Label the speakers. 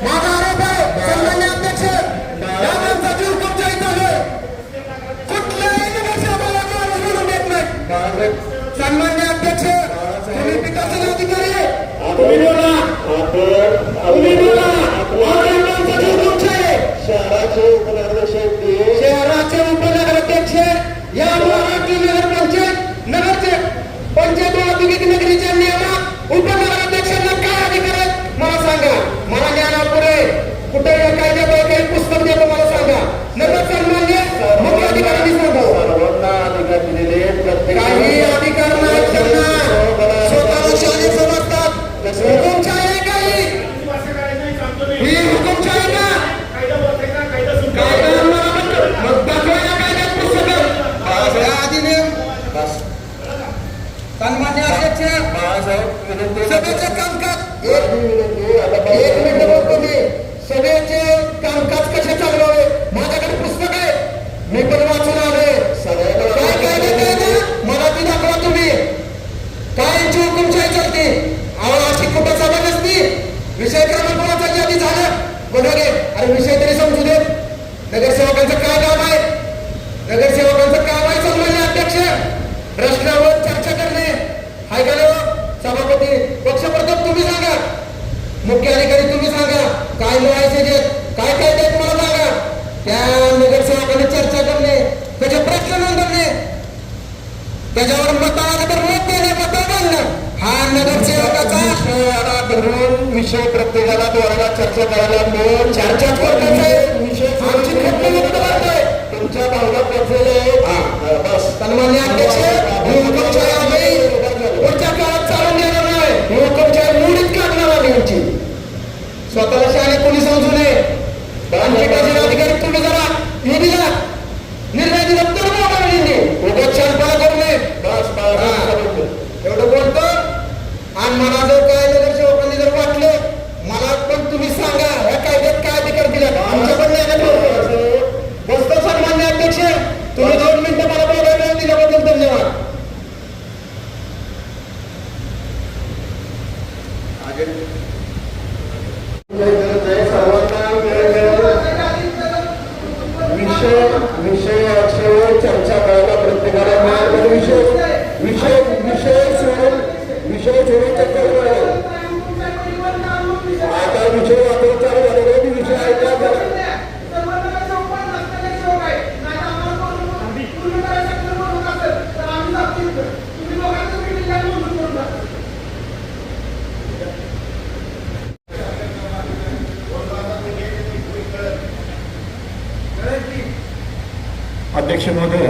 Speaker 1: माझा आरोप आहे सन्मान्य अध्यक्ष या माणसाची हुकुमशाही चालू आहे. कुठल्याही नगरसेवकाला माणूस म्हणून देत नाही. सन्मान्य अध्यक्ष तुम्ही पीठासीन अधिकारी आहे. तुम्ही बोला तुम्ही बोला. माझ्या माणसाची हुकुमशाही आहे.
Speaker 2: शहराचे उपनगराध्यक्ष
Speaker 1: शहराचे उपनगराध्यक्ष या महाराष्ट्र नगर पंचायत नगरचे पंचायत वाहतुकीत नगरीच्या नियमात उपनगराध्यक्षांना काय अधिकार आहेत मला सांगा. मला ज्ञानापुरे कुठे कायद्यात काही पुस्तक देतो मला सांगा. नगर सन्मान्य मुख्य अधिकाऱ्यांनी सांगावं.
Speaker 2: सर्वांना अधिकार दिलेले प्रत्येक
Speaker 1: काही अधिकार नाहीत त्यांना. स्वतःला शाळे समजतात. हुकुमशाही आहे काही ही हुकुमशाही का कायदा मला म्हणतो मग दाखवायला कायद्यात पुस्तकं या अधिनियम. सन्मान्य अध्यक्ष सभेचे कामकाज एक मिनिट बोलतो मी. सभेचे कामकाज कसे चालवावे माझ्याकडे पुस्तक आहे मी पण वाचून आलोय. काय कायदा काय ना मला ती दाखवा तुम्ही. कायमची हुकुमशाही चालते. अहो अशी कुठं सभा नसती. विषय क्रमांक यादी झालं बघा अरे विषय तरी समजू देत. नगरसेवकांचं काय काम आहे. नगरसेवकांचं काम आहे सन्मान्य अध्यक्ष प्रश्नावर चर्चा करणे. हाय का सभापती पक्षप्रमुख तुम्ही सांगा. मुख्य अधिकारी तुम्ही सांगा. काय लिहायचे जे काय काय ते मला सांगा. त्या नगरसेवकांनी चर्चा करणे त्याचे प्रश्न नोंदवणे त्याच्यावर मत आलं तर मत देणे मत मानणं हा नगरसेवकाचा
Speaker 2: धरून विषय प्रत्येकाला द्वारा चर्चा करायला मिळून
Speaker 1: चर्चा करण्याचा
Speaker 2: विषय
Speaker 1: आमची खंत व्यक्त करतोय.
Speaker 2: तुमच्या भावना पोचलेले बस.
Speaker 1: सन्मान्य अध्यक्ष ही हुकुमशाही आम्ही पुढच्या काळात चालून देणार नाही. ही हुकुमशाही मोडीत काढणार आम्ही यांची. स्वतःला शाळे कोणी समजू नये. बांधकामाचे अधिकारी तुम्ही जरा हे दिला निर्णय दिला तर उगतशानपणा करू नये. एवढं बोलतो आणि मला जर काय नगरसेवकांनी जर वाटलं मला पण तुम्ही सांगा या कायद्यात काय अधिकार दिला आमच्याकडे बसतो. सन्मान्य अध्यक्ष तुम्ही 2 मिनिटं मला बोलायला दिल्याबद्दल धन्यवाद.
Speaker 2: विषयावर चर्चा करायला प्रत्येकाला मिळाला. विषय सोडून चर्चा करायला आता विषय वापरून चालू झालेला विषय ऐका. अध्यक्ष महोदय